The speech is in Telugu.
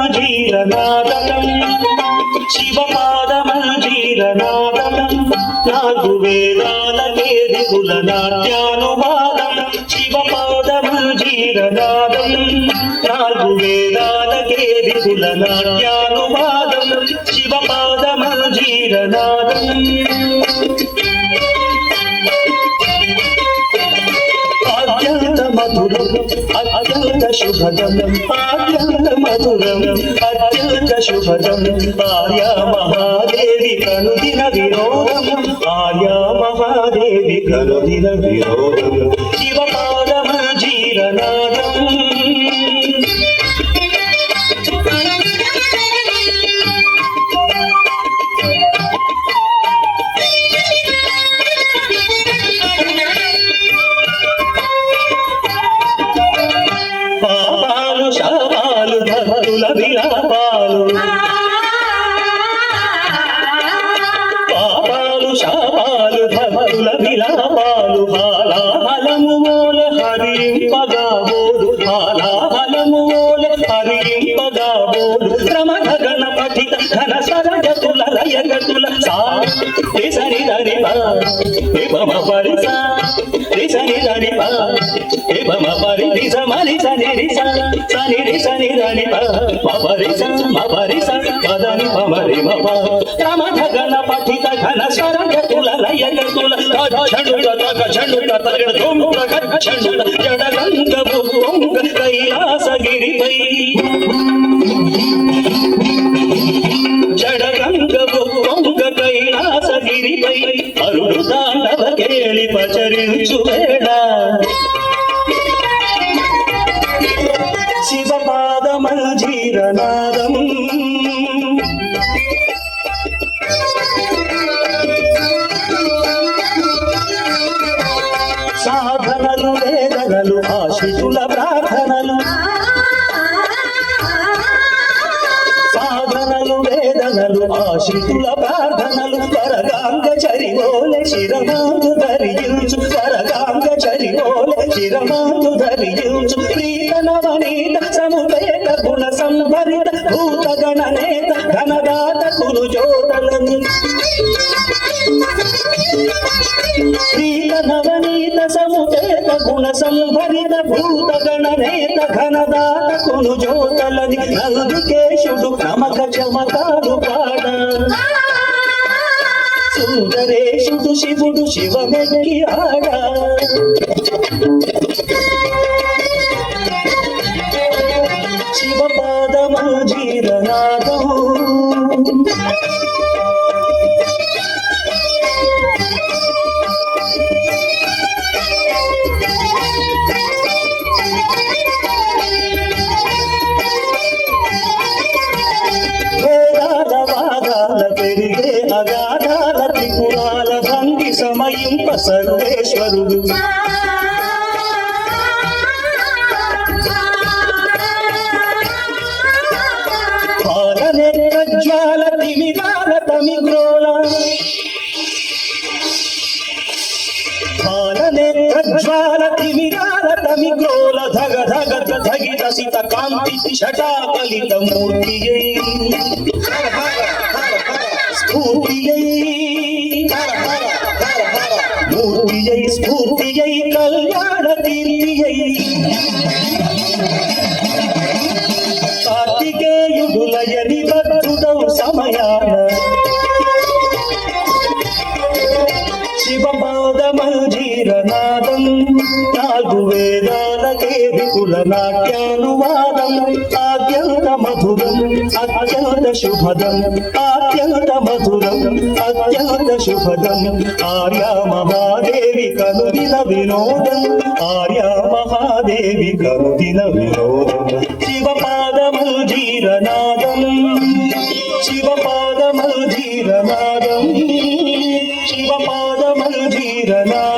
శివపాదమంజీరనాదం శివపాదమంజీరనాదం నాలుగు వేదాలకే దిగుల నాట్యానువాదం శివపాదమంజీరనాదం నాలుగు వేదాలకే దిగుల నాట్యానువాదం శివపాదమంజీరనాదం అత్యంత మధురం అత్యంత శుభదం అత్యంత మధురం అత్యంత శుభదం ఆర్యా మహాదేవి కనుదిన విరోధం ఆర్యా మహాదేవి కనుదిన విరోధం శివపాదమంజీరనాదం శాపాలు భక్తుల విలాపాలు పాపాలు శాపాలు భక్తుల విలాపాలు హాలాహలము మూల హరింపగాబోదు హాలాహలము మూల హరింపగాబోదు ప్రమథ గణపతిత ఘన సరగతుల లయగతుల సని ధనిప బమ పరిస సని ధనిప బమ పరి మని సని సని ధనిప మరిస మరిస పదని పమరి మప ప్రమథ గణపతిత ఘన సరగతుల లయగతుల ఝండుట తగ ఝండుట తగ ధూముట ఝండుట జడగంగ భువంగ కైలాసగిరిపై జడగంగ భువంగ కైలాసగిరిపై అరుడు తాండవ కేళి పచరించు వేళ శివపాదమంజీరనాదం సాధనలు వేదనలు ఆశితుల ప్రార్థనలు సాధనలు వేదనలు ఆశితుల ప్రార్థనలు వరగాంగ చరివోలె శిరమాందు ధరించు వరగాంగ చరివోలె శిరమాందు ధరించు ప్రీతనవనీత సమువేత గుణ సంభరిత భూత గణనేత ధనదాత కులు జోతలను ప్రీతనవనీత సమువేత గుణ సంభరిత భూత గణనేత ఘనదాత కులు జోతలని నందికేశుడు నమక చమకాలు పాడ సుందరేశుడు శివుడు శివమెక్కి ఆడ శివపాదమంజీరనాదం వేదాల వాదాల పెరిగే అగాధాల త్రిపురాల భంగి సమయింప సర్వేశ్వరుడు పాలనేత్రజ్వాల తిమిరాల తమిగ్రోల పాలనేత్రజ్వాల తిమిరాల తమిగ్రోల ధగ ధగ ధగిత సిత కాంతి షటాకలిత మూర్తియై స్ఫూర్తియై మూర్తియై స్ఫూర్తియై కళ్యాణ తీర్తియై కార్తికేయుడులయని భక్తుడౌ సమయాన శివపాదమంజీరనాదం నాలుగు వేదాలకే వేదికుల నాట్యానువాదం ఆద్యంత మధురం అత్యంత శుభదం అత్యంత మధురం అత్యంత శుభదం ఆర్యా మహాదేవి కనుదిన వినోదం ఆర్యా మహాదేవి కనుదిన వినోదం శివపాదముల్ జీరనాదం శివపాదముల్ జీరనాదం శివపాదముల్ జీరనాదం